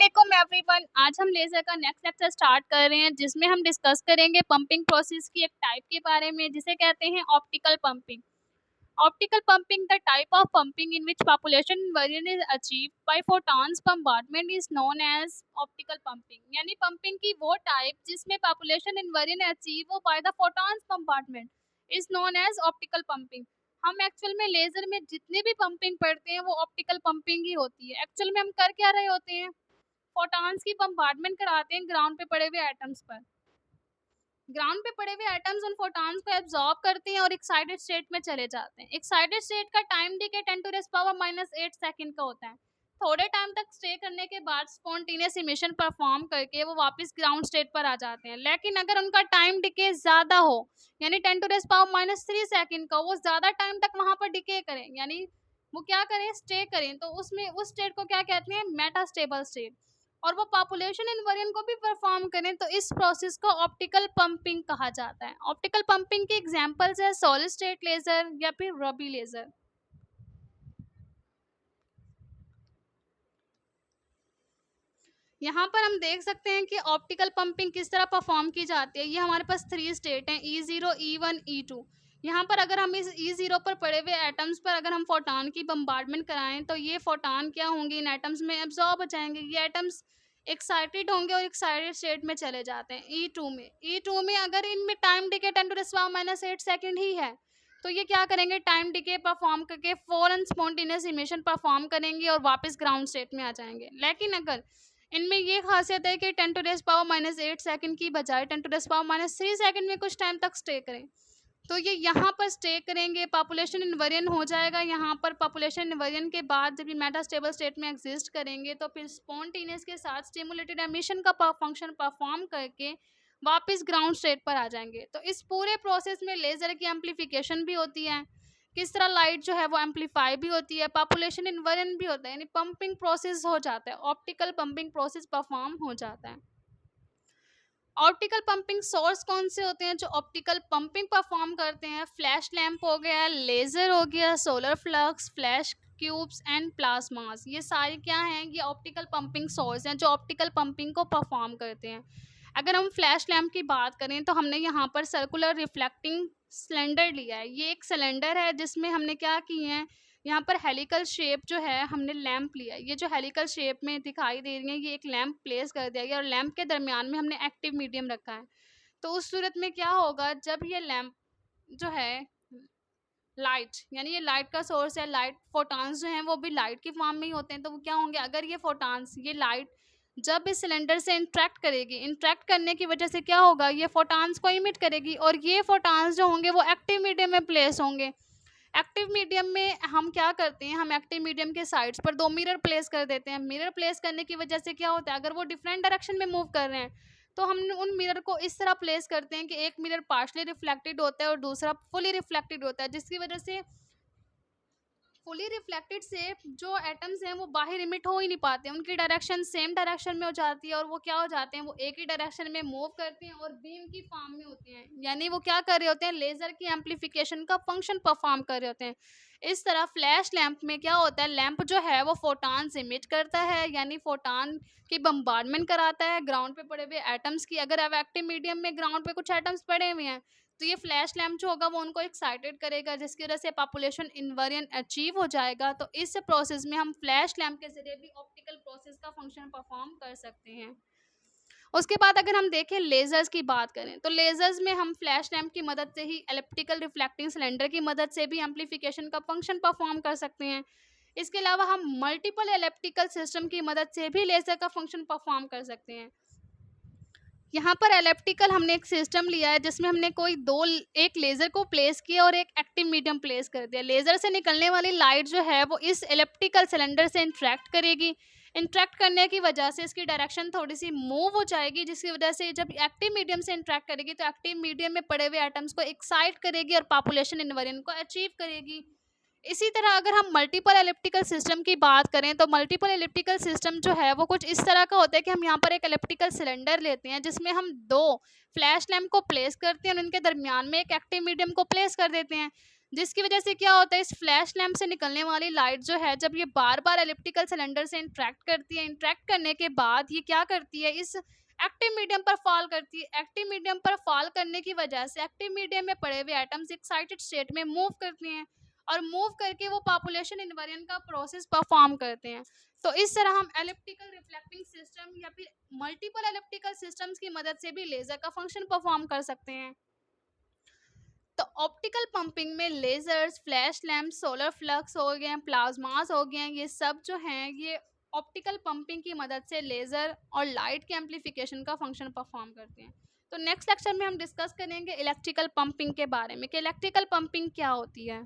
अस्सलामुअलैकुम एवरीवन। आज हम लेज़र का नेक्स्ट लेक्चर स्टार्ट कर रहे हैं जिसमें हम डिस्कस करेंगे पंपिंग प्रोसेस की एक टाइप के बारे में जिसे कहते हैं optical pumping. Optical pumping the type of pumping in which population inversion is achieved by photons bombardment is known as optical pumping. यानी पंपिंग की वो टाइप जिसमें पॉपुलेशन इन्वर्जन अचीव हो by the photons bombardment is known as optical pumping. हम actual में laser में जितनी भी पंपिंग पढ़ते हैं वो ऑप्टिकल पंपिंग ही होती है। एक्चुअल में हम कर क्या रहे होते हैं, फोटॉन्स की बम्बार्डमेंट कराते हैं ग्राउंड पे पड़े हुए एटम्स पर। ग्राउंड पे पड़े हुए एटम्स उन फोटॉन्स को एब्जॉर्ब करते हैं और एक्साइटेड स्टेट में चले जाते हैं। एक्साइटेड स्टेट का टाइम डिके 10⁻⁻8 सेकंड का होता है। थोड़े टाइम तक स्टे करने के बाद स्पॉन्टेनियस इमिशन परफॉर्म करके वो वापस ग्राउंड स्टेट पर आ जाते हैं। लेकिन अगर उनका टाइम डिके ज़्यादा हो, यानी 10⁻³ सेकंड का, वो ज़्यादा टाइम तक वहाँ पर डिके करें, यानी वो क्या करें, स्टे करें, तो उसमें उस स्टेट को क्या कहते हैं, मेटास्टेबल स्टेट, और वो पॉपुलेशन इन्वर्जन को भी परफॉर्म करें, तो इस प्रोसेस को ऑप्टिकल पंपिंग कहा जाता है। ऑप्टिकल पंपिंग के एग्जांपल्स है सॉलिड स्टेट लेजर या फिर रबी लेजर। यहाँ पर हम देख सकते हैं कि ऑप्टिकल पंपिंग किस तरह परफॉर्म की जाती है। ये हमारे पास 3 स्टेट हैं, E0, E1, E2। यहाँ पर अगर हम इस E0 पर पड़े हुए एटम्स पर अगर हम फोटॉन की बम्बार्डमेंट कराएं तो ये फोटॉन क्या होंगे, इन एटम्स में एब्जॉर्ब हो जाएंगे। ये एटम्स एक्साइटेड होंगे और एक्साइटेड स्टेट में चले जाते हैं। E2 में अगर इनमें टाइम डिके 10⁻⁸ सेकेंड ही है तो ये क्या करेंगे, टाइम डिके परफॉर्म करके फौरन स्पॉन्टेनियस इमिशन परफॉर्म करेंगे और वापस ग्राउंड स्टेट में आ जाएंगे। लेकिन अगर इनमें ये खासियत है कि 10⁻⁸ सेकंड की बजाय 10⁻³ सेकंड में कुछ टाइम तक स्टे करें, तो ये यहाँ पर स्टे करेंगे, पॉपुलेशन इन्वर्जन हो जाएगा। यहाँ पर पॉपुलेशन इन्वर्जन के बाद जब ये मेटास्टेबल स्टेट में एग्जिस्ट करेंगे तो फिर स्पॉन्टेनियस के साथ स्टिमुलेटेड एमिशन का फंक्शन परफॉर्म करके वापस ग्राउंड स्टेट पर आ जाएंगे। तो इस पूरे प्रोसेस में लेज़र की एम्प्लीफिकेशन भी होती है, किस तरह लाइट जो है वो एम्पलीफाई भी होती है, पॉपुलेशन इन्वर्जन भी होता है, यानी पंपिंग प्रोसेस हो जाता है, ऑप्टिकल पंपिंग प्रोसेस परफॉर्म हो जाता है। ऑप्टिकल पंपिंग सोर्स कौन से होते हैं जो ऑप्टिकल पंपिंग परफॉर्म करते हैं? फ्लैश लैंप हो गया, लेज़र हो गया, solar flux, flash cubes and plasmas. ये सारे क्या हैं, ये ऑप्टिकल पंपिंग सोर्स हैं जो ऑप्टिकल पंपिंग को परफॉर्म करते हैं। अगर हम फ्लैश लैंप की बात करें तो हमने यहाँ पर सर्कुलर रिफ्लेक्टिंग सिलेंडर लिया है। ये एक सिलेंडर है जिसमें हमने क्या किए हैं, यहाँ पर हेलिकल शेप जो है हमने लैंप लिया है। ये जो हेलिकल शेप में दिखाई दे रही है ये एक लैंप प्लेस कर दिया गया और लैंप के दरमियान में हमने एक्टिव मीडियम रखा है। तो उस सूरत में क्या होगा, जब ये लैंप जो है लाइट, यानी ये लाइट का सोर्स है, लाइट फोटॉन्स जो हैं वो भी लाइट की फॉर्म में ही होते हैं, तो वो क्या होंगे, अगर ये फोटॉन्स, ये लाइट जब इस सिलेंडर से इंट्रैक्ट करेगी, इंट्रैक्ट करने की वजह से क्या होगा, ये फोटॉन्स को इमिट करेगी और ये फोटॉन्स जो होंगे वो एक्टिव मीडियम में प्लेस होंगे। एक्टिव मीडियम में हम क्या करते हैं, हम एक्टिव मीडियम के साइड्स पर 2 मिरर प्लेस कर देते हैं। मिरर प्लेस करने की वजह से क्या होता है, अगर वो डिफरेंट डायरेक्शन में मूव कर रहे हैं तो हम उन मिरर को इस तरह प्लेस करते हैं कि एक मिरर पार्शली रिफ्लेक्टेड होता है और दूसरा फुली रिफ्लेक्टेड होता है, जिसकी वजह से फुली रिफ्लेक्टेड से जो एटम्स हैं वो बाहर इमिट हो ही नहीं पाते, उनकी डायरेक्शन सेम डायरेक्शन में हो जाती है और वो क्या हो जाते हैं, वो एक ही डायरेक्शन में मूव करते हैं और बीम की फॉर्म में होते हैं, यानी वो क्या कर रहे होते हैं, लेज़र की एम्प्लीफिकेशन का फंक्शन परफॉर्म कर रहे होते हैं। इस तरह फ्लैश लैंप में क्या होता है, लैंप जो है वो फोटॉन्स इमिट करता है, यानी फोटॉन की बम्बार्डमेंट कराता है ग्राउंड पे पड़े हुए एटम्स की। अगर अब एक्टिव मीडियम में ग्राउंड पे कुछ एटम्स पड़े हुए हैं तो ये फ्लैश लैंप जो होगा वो उनको एक्साइटेड करेगा, जिसकी वजह से पॉपुलेशन इन्वर्जन अचीव हो जाएगा। तो इस प्रोसेस में हम फ्लैश लैंप के जरिए भी ऑप्टिकल प्रोसेस का फंक्शन परफॉर्म कर सकते हैं। उसके बाद अगर हम देखें लेजर्स की बात करें तो लेजर्स में हम फ्लैश लैंप की मदद से ही इलेक्ट्रिकल रिफ्लेक्टिंग सिलेंडर की मदद से भी एम्प्लीफिकेशन का फंक्शन परफॉर्म कर सकते हैं। इसके अलावा हम मल्टीपल इलेक्ट्रिकल सिस्टम की मदद से भी लेजर का फंक्शन परफॉर्म कर सकते हैं। यहाँ पर एलिप्टिकल हमने एक सिस्टम लिया है जिसमें हमने एक लेज़र को प्लेस किया और एक एक्टिव मीडियम प्लेस कर दिया। लेज़र से निकलने वाली लाइट जो है वो इस एलिप्टिकल सिलेंडर से इंटरेक्ट करेगी। इंटरेक्ट करने की वजह से इसकी डायरेक्शन थोड़ी सी मूव हो जाएगी, जिसकी वजह से जब एक्टिव मीडियम से इंटरेक्ट करेगी तो एक्टिव मीडियम में पड़े हुए एटम्स को एक्साइट करेगी और पॉपुलेशन इन्वर्जन को अचीव करेगी। इसी तरह अगर हम मल्टीपल एलिप्टिकल सिस्टम की बात करें तो मल्टीपल एलिप्टिकल सिस्टम जो है वो कुछ इस तरह का होता है कि हम यहाँ पर एक एलिप्टिकल सिलेंडर लेते हैं जिसमें हम 2 फ्लैश लैंप को प्लेस करते हैं और उनके दरमियान में एक एक्टिव मीडियम को प्लेस कर देते हैं। जिसकी वजह से क्या होता है, इस फ्लैश लैंप से निकलने वाली लाइट जो है, जब ये बार बार इलेक्ट्रिकल सिलेंडर से इंटरेक्ट करती है, इंटरेक्ट करने के बाद ये क्या करती है, इस एक्टिव मीडियम पर फॉल करती है। एक्टिव मीडियम पर फॉल करने की वजह से एक्टिव मीडियम में पड़े हुए एटम्स एक्साइटेड स्टेट में मूव करते हैं, और मूव करके वो पॉपुलेशन इन्वर्जन का प्रोसेस परफॉर्म करते हैं। तो इस तरह हम एलिप्टिकल रिफ्लेक्टिंग सिस्टम या फिर मल्टीपल एलिप्टिकल सिस्टम्स की मदद से भी लेजर का फंक्शन परफॉर्म कर सकते हैं। तो ऑप्टिकल पंपिंग में lasers, flash lamp, solar flux हो गए, प्लाज्मास हो गए, ये सब जो हैं ये ऑप्टिकल पंपिंग की मदद से लेजर और लाइट के एम्पलीफिकेशन का फंक्शन परफॉर्म करते हैं। तो नेक्स्ट लेक्चर में हम डिस्कस करेंगे इलेक्ट्रिकल पंपिंग के बारे में कि इलेक्ट्रिकल पंपिंग क्या होती है।